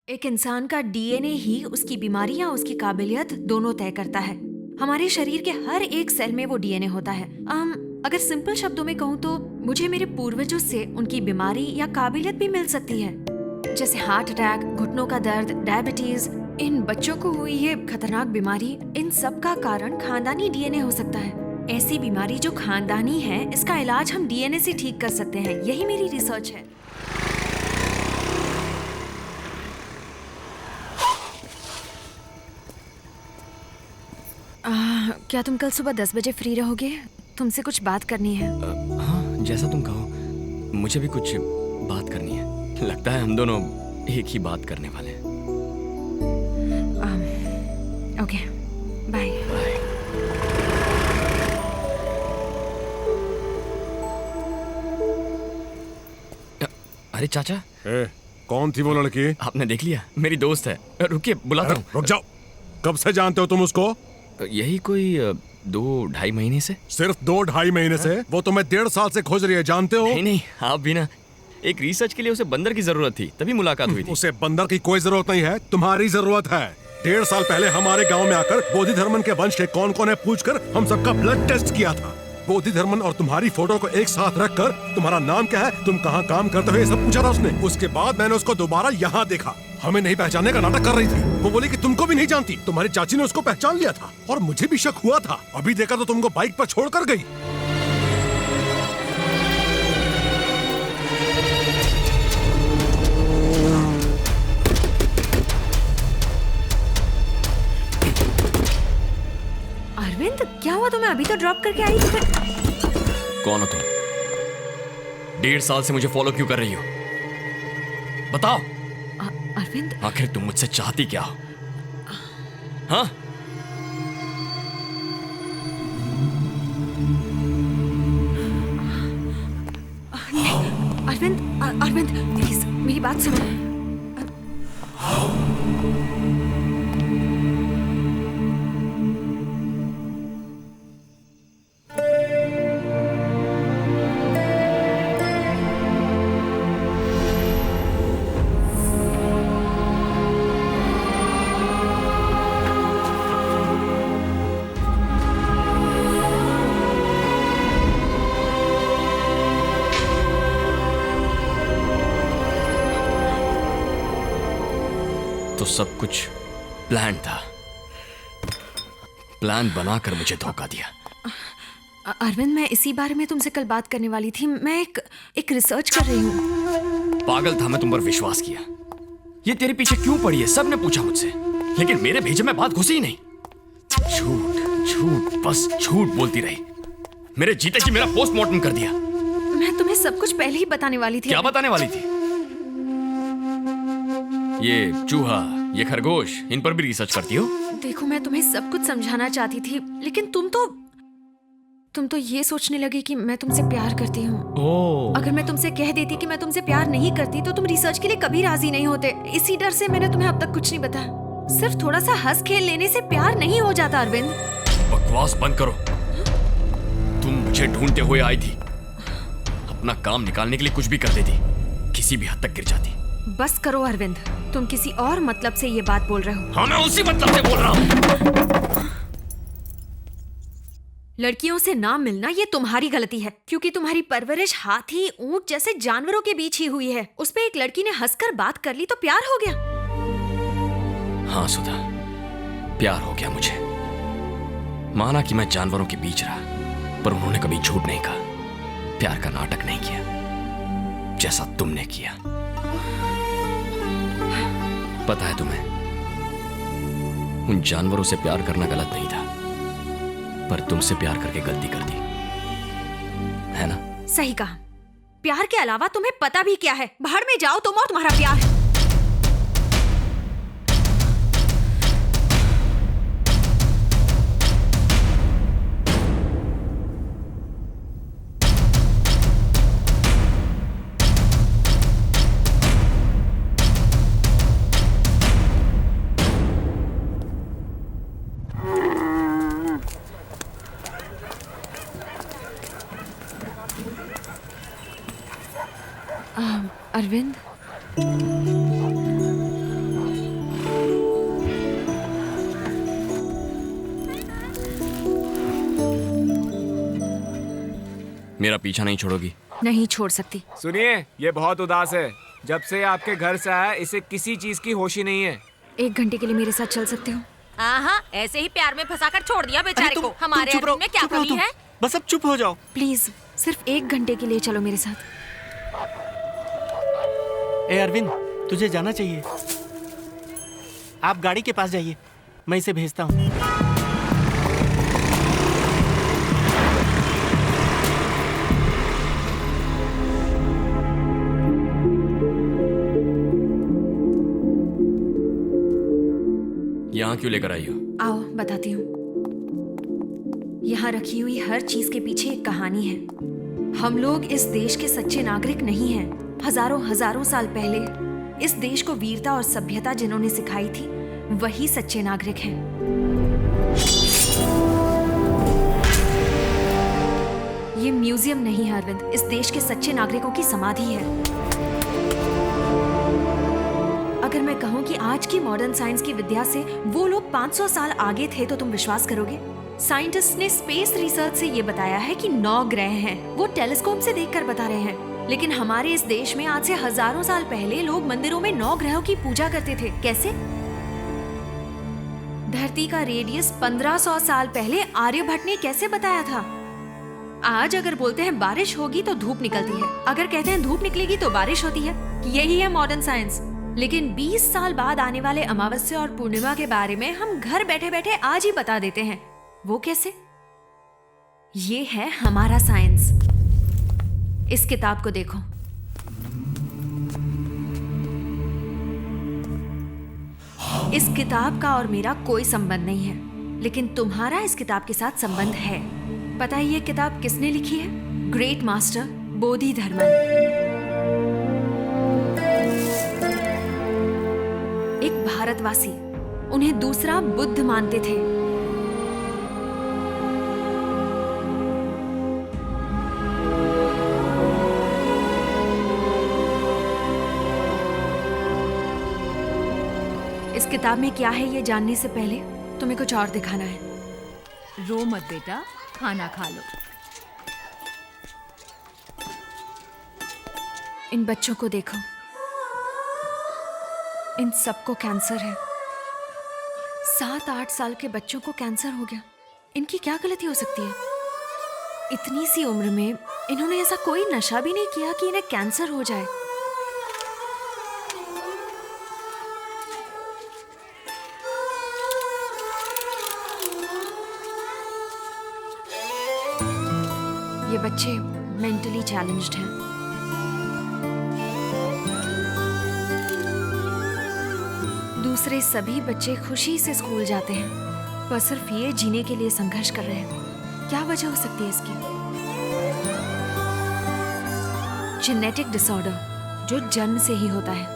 एक इंसान का डीएनए ही उसकी बीमारी या उसकी काबिलियत दोनों तय करता है। हमारे शरीर के हर एक सेल में वो डीएनए होता है। अगर सिंपल शब्दों में कहूँ तो मुझे मेरे पूर्वजों से उनकी बीमारी या काबिलियत भी मिल सकती है, जैसे हार्ट अटैक, घुटनों का दर्द, डायबिटीज। इन बच्चों को हुई ये खतरनाक बीमारी, इन सब का कारण खानदानी डीएनए हो सकता है। ऐसी बीमारी जो खानदानी है, इसका इलाज हम डीएनए से ठीक कर सकते हैं। यही मेरी रिसर्च है। क्या तुम कल सुबह 10 बजे फ्री रहोगे? तुमसे कुछ बात करनी है। हाँ, जैसा तुम कहो। मुझे भी कुछ बात करनी है। लगता है हम दोनों एक ही बात करने वाले हैं। Okay, bye. अरे चाचा, कौन थी वो लड़की? आपने देख लिया? मेरी दोस्त है। रुकिए, बुलाता हूँ। रुक जाओ। कब से जानते हो तुम उसको? यही कोई 2-2.5 महीने से। सिर्फ 2-2.5 महीने से? वो तुम्हें 1.5 साल से खोज रही है, जानते हो? नहीं नहीं, आप भी ना। एक रिसर्च के लिए उसे बंदर की जरूरत थी, तभी मुलाकात हुई थी। उसे बंदर की कोई जरूरत नहीं है, तुम्हारी जरूरत है। 1.5 साल पहले हमारे गांव में आकर बोधि धर्मन के वंश के कौन कौन है पूछकर हम सबका ब्लड टेस्ट किया था। बोधि धर्मन और तुम्हारी फोटो को एक साथ रखकर तुम्हारा नाम क्या है, तुम कहाँ काम करते हो, ये सब पूछा था उसने। उसके बाद मैंने उसको दोबारा यहाँ देखा। हमें नहीं पहचानने का नाटक कर रही थी। वो बोली कि तुमको भी नहीं जानती। तुम्हारी चाची ने उसको पहचान लिया था और मुझे भी शक हुआ था। अभी देखा तो तुमको बाइक पर छोड़कर गई। अरविंद, क्या हुआ तुम्हें? अभी तो ड्रॉप करके आई थी। कौन हो तुम? 1.5 साल से मुझे फॉलो क्यों कर रही हो? बताओ। अरविंद, आखिर तुम मुझसे चाहती क्या हो? हाँ? अरविंद, अरविंद प्लीज मेरी बात सुनो। तो सब कुछ प्लान था। प्लान बनाकर मुझे धोखा दिया। अरविंद, मैं इसी बारे में तुमसे कल बात करने वाली थी। मैं एक रिसर्च कर रही हूँ। पागल था मैं तुम पर विश्वास किया। ये तेरे पीछे क्यों पड़ी है, सबने पूछा मुझसे, लेकिन मेरे भेजे में बात घुसी ही नहीं। झूठ झूठ, बस झूठ बोलती रही। मेरे जीते जी मेरा पोस्टमार्टम कर दिया। मैं तुम्हें सब कुछ पहले ही बताने वाली थी। क्या बताने वाली थी? ये चूहा, ये खरगोश, इन पर भी रिसर्च करती हो? देखो, मैं तुम्हें सब कुछ समझाना चाहती थी, लेकिन तुम तो ये सोचने लगी कि मैं तुमसे प्यार करती हूँ। अगर मैं तुमसे कह देती कि मैं तुमसे प्यार नहीं करती तो तुम रिसर्च के लिए कभी राजी नहीं होते। इसी डर से मैंने तुम्हें अब तक कुछ नहीं बताया। सिर्फ थोड़ा सा हंस खेल लेने से प्यार नहीं हो जाता अरविंद। बकवास बंद करो। तुम मुझे ढूंढते हुए आई थी। अपना काम निकालने के लिए कुछ भी कर देती, किसी भी हद तक गिर जाती। बस करो अरविंद, तुम किसी और मतलब से ये बात बोल रहे हो। हाँ, मैं उसी मतलब से बोल रहा हूँ। लड़कियों से ना मिलना ये तुम्हारी गलती है, क्योंकि तुम्हारी परवरिश हाथी, ऊंट जैसे जानवरों के बीच ही हुई है। उस पे एक लड़की ने हंसकर बात कर ली तो प्यार हो गया। हाँ सुधा, प्यार हो गया मुझे। माना कि मैं जानवरों के बीच रहा, पर उन्होंने कभी झूठ नहीं कहा, प्यार का नाटक नहीं किया जैसा तुमने किया। पता है तुम्हें, उन जानवरों से प्यार करना गलत नहीं था, पर तुमसे प्यार करके गलती कर दी, है ना? सही कहा। प्यार के अलावा तुम्हें पता भी क्या है? भाड़ में जाओ तुम और तुम्हारा प्यार। अरविंद, मेरा पीछा नहीं छोड़ोगी? नहीं छोड़ सकती। सुनिए, ये बहुत उदास है। जब से आपके घर से आया इसे किसी चीज की होश ही नहीं है। 1 घंटे के लिए मेरे साथ चल सकते हो? हाँ, ऐसे ही प्यार में फंसाकर छोड़ दिया बेचारे को। हमारे अरविंद में क्या कमी है? बस अब चुप हो जाओ। प्लीज सिर्फ 1 घंटे के लिए चलो मेरे साथ। ए अरविंद, तुझे जाना चाहिए। आप गाड़ी के पास जाइए, मैं इसे भेजता हूँ। यहाँ क्यों लेकर आई हो? आओ बताती हूँ। यहाँ रखी हुई हर चीज के पीछे एक कहानी है। हम लोग इस देश के सच्चे नागरिक नहीं हैं। हजारों साल पहले इस देश को वीरता और सभ्यता जिन्होंने सिखाई थी, वही सच्चे नागरिक हैं। ये म्यूजियम नहीं है अरविंद, इस देश के सच्चे नागरिकों की समाधि है। अगर मैं कहूँ कि आज की मॉडर्न साइंस की विद्या से वो लोग 500 साल आगे थे तो तुम विश्वास करोगे? साइंटिस्ट ने स्पेस रिसर्च से ये बताया है कि 9 ग्रह हैं। वो टेलीस्कोप से देखकर बता रहे हैं। लेकिन हमारे इस देश में आज से हजारों साल पहले लोग मंदिरों में 9 ग्रहों की पूजा करते थे। कैसे? धरती का रेडियस 1500 साल पहले आर्यभट्ट ने कैसे बताया था? आज अगर बोलते हैं बारिश होगी तो धूप निकलती है, अगर कहते हैं धूप निकलेगी तो बारिश होती है। यही है मॉडर्न साइंस। लेकिन 20 साल बाद आने वाले अमावस्या और पूर्णिमा के बारे में हम घर बैठे बैठे आज ही बता देते हैं। वो कैसे? ये है हमारा साइंस। इस किताब को देखो। इस किताब का और मेरा कोई संबंध नहीं है, लेकिन तुम्हारा इस किताब के साथ संबंध है। पता है ये किताब किसने लिखी है? ग्रेट मास्टर बोधि धर्मन। एक भारतवासी, उन्हें दूसरा बुद्ध मानते थे। इस किताब में क्या है ये जानने से पहले तुम्हें कुछ और दिखाना है। रो मत बेटा, खाना खा लो। इन बच्चों को देखो, इन सबको कैंसर है। 7-8 साल के बच्चों को कैंसर हो गया। इनकी क्या गलती हो सकती है? इतनी सी उम्र में इन्होंने ऐसा कोई नशा भी नहीं किया कि इन्हें कैंसर हो जाए। ये बच्चे मेंटली चैलेंज्ड हैं। दूसरे सभी बच्चे खुशी से स्कूल जाते हैं, पर सिर्फ ये जीने के लिए संघर्ष कर रहे हैं। क्या वजह हो सकती है इसकी? जेनेटिक डिसऑर्डर, जो जन्म से ही होता है।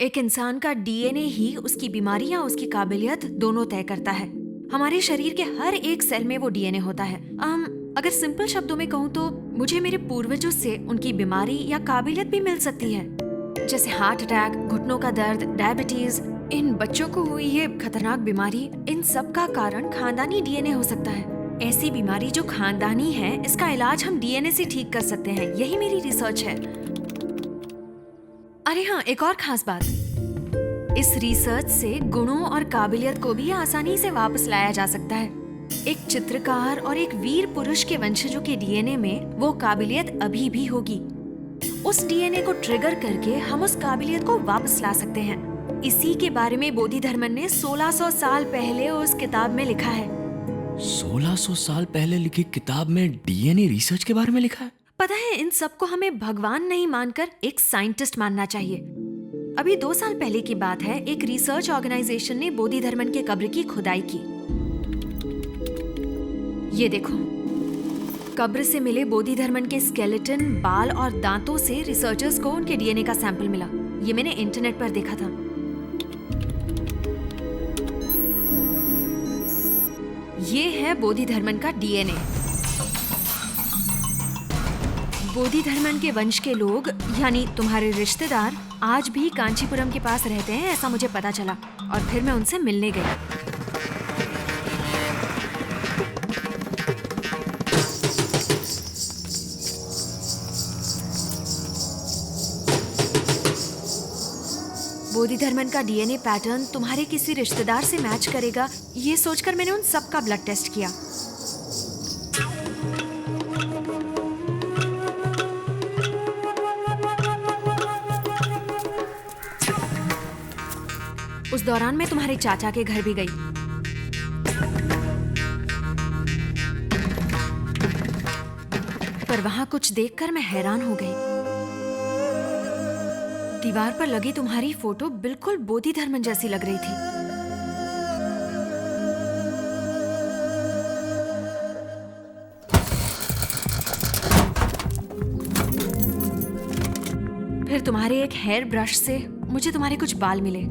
एक इंसान का डीएनए ही उसकी बीमारी या उसकी काबिलियत दोनों तय करता है। हमारे शरीर के हर एक सेल में वो डीएनए होता है। अगर सिंपल शब्दों में कहूँ तो मुझे मेरे पूर्वजों से उनकी बीमारी या काबिलियत भी मिल सकती है, जैसे हार्ट अटैक, घुटनों का दर्द, डायबिटीज। इन बच्चों को हुई ये खतरनाक बीमारी, इन सब का कारण खानदानी डीएनए हो सकता है। ऐसी बीमारी जो खानदानी है, इसका इलाज हम डीएनए से ठीक कर सकते हैं। यही मेरी रिसर्च है। अरे हाँ, एक और खास बात, इस रिसर्च से गुणों और काबिलियत को भी आसानी से वापस लाया जा सकता है। एक चित्रकार और एक वीर पुरुष के वंशजों के डीएनए में वो काबिलियत अभी भी होगी। उस डीएनए को ट्रिगर करके हम उस काबिलियत को वापस ला सकते हैं। इसी के बारे में बोधि धर्मन ने 1600 साल पहले उस किताब में लिखा है। 1600 साल पहले लिखी किताब में डीएनए रिसर्च के बारे में लिखा है? पता है, इन सबको हमें भगवान नहीं मानकर एक साइंटिस्ट मानना चाहिए। अभी 2 साल पहले की बात है, एक रिसर्च ऑर्गेनाइजेशन ने बोधि धर्मन के कब्र की खुदाई की। ये देखो, कब्र से मिले बोधि धर्मन के स्केलेटन, बाल और दांतों से रिसर्चर्स को उनके डीएनए का सैंपल मिला। ये मैंने इंटरनेट पर देखा था। ये है बोधि धर्मन का डीएनए। बोधि धर्मन के वंश के लोग, यानी तुम्हारे रिश्तेदार, आज भी कांचीपुरम के पास रहते हैं, ऐसा मुझे पता चला। और फिर मैं उनसे मिलने गई। बोधिधर्मन का डीएनए पैटर्न तुम्हारे किसी रिश्तेदार से मैच करेगा, ये सोचकर मैंने उन सब का ब्लड टेस्ट किया। उस दौरान मैं तुम्हारे चाचा के घर भी गई। पर वहां कुछ देखकर मैं हैरान हो गई। दीवार पर लगी तुम्हारी फोटो बिल्कुल बोधिधर्मन जैसी लग रही थी। फिर तुम्हारे एक हेयर ब्रश से मुझे तुम्हारे कुछ बाल मिले।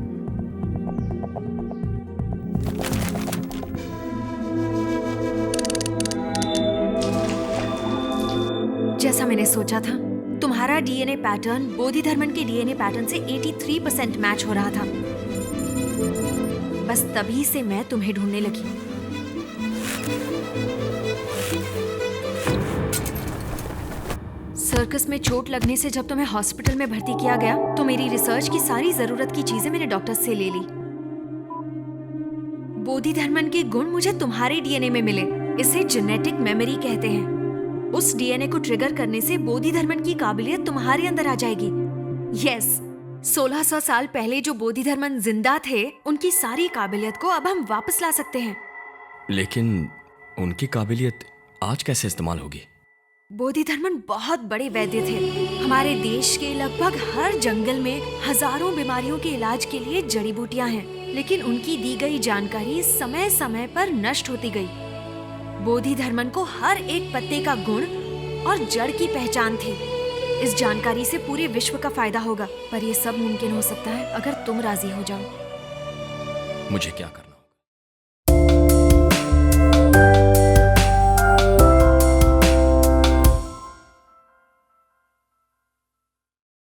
जैसा मैंने सोचा था, तुम्हारा डीएनए पैटर्न बोधिधर्मन के डीएनए पैटर्न से 83% मैच हो रहा था। बस तभी से मैं तुम्हें ढूंढने लगी। सर्कस में चोट लगने से जब तुम्हें हॉस्पिटल में भर्ती किया गया तो मेरी रिसर्च की सारी जरूरत की चीजें मैंने डॉक्टर से ले ली। बोधिधर्मन के गुण मुझे तुम्हारे डीएनए में मिले। इसे जेनेटिक मेमोरी कहते हैं। उस डीएनए को ट्रिगर करने से बोधिधर्मन की काबिलियत तुम्हारे अंदर आ जाएगी। यस, 1600 साल पहले जो बोधिधर्मन जिंदा थे, उनकी सारी काबिलियत को अब हम वापस ला सकते हैं। लेकिन उनकी काबिलियत आज कैसे इस्तेमाल होगी? बोधिधर्मन बहुत बड़े वैद्य थे। हमारे देश के लगभग हर जंगल में हजारों बीमारियों के इलाज के लिए जड़ी बूटियां हैं, लेकिन उनकी दी गई जानकारी समय समय पर नष्ट होती गई। बोधिधर्मन को हर एक पत्ते का गुण और जड़ की पहचान थी। इस जानकारी से पूरे विश्व का फायदा होगा, पर यह सब मुमकिन हो सकता है अगर तुम राजी हो जाओ। मुझे क्या करना?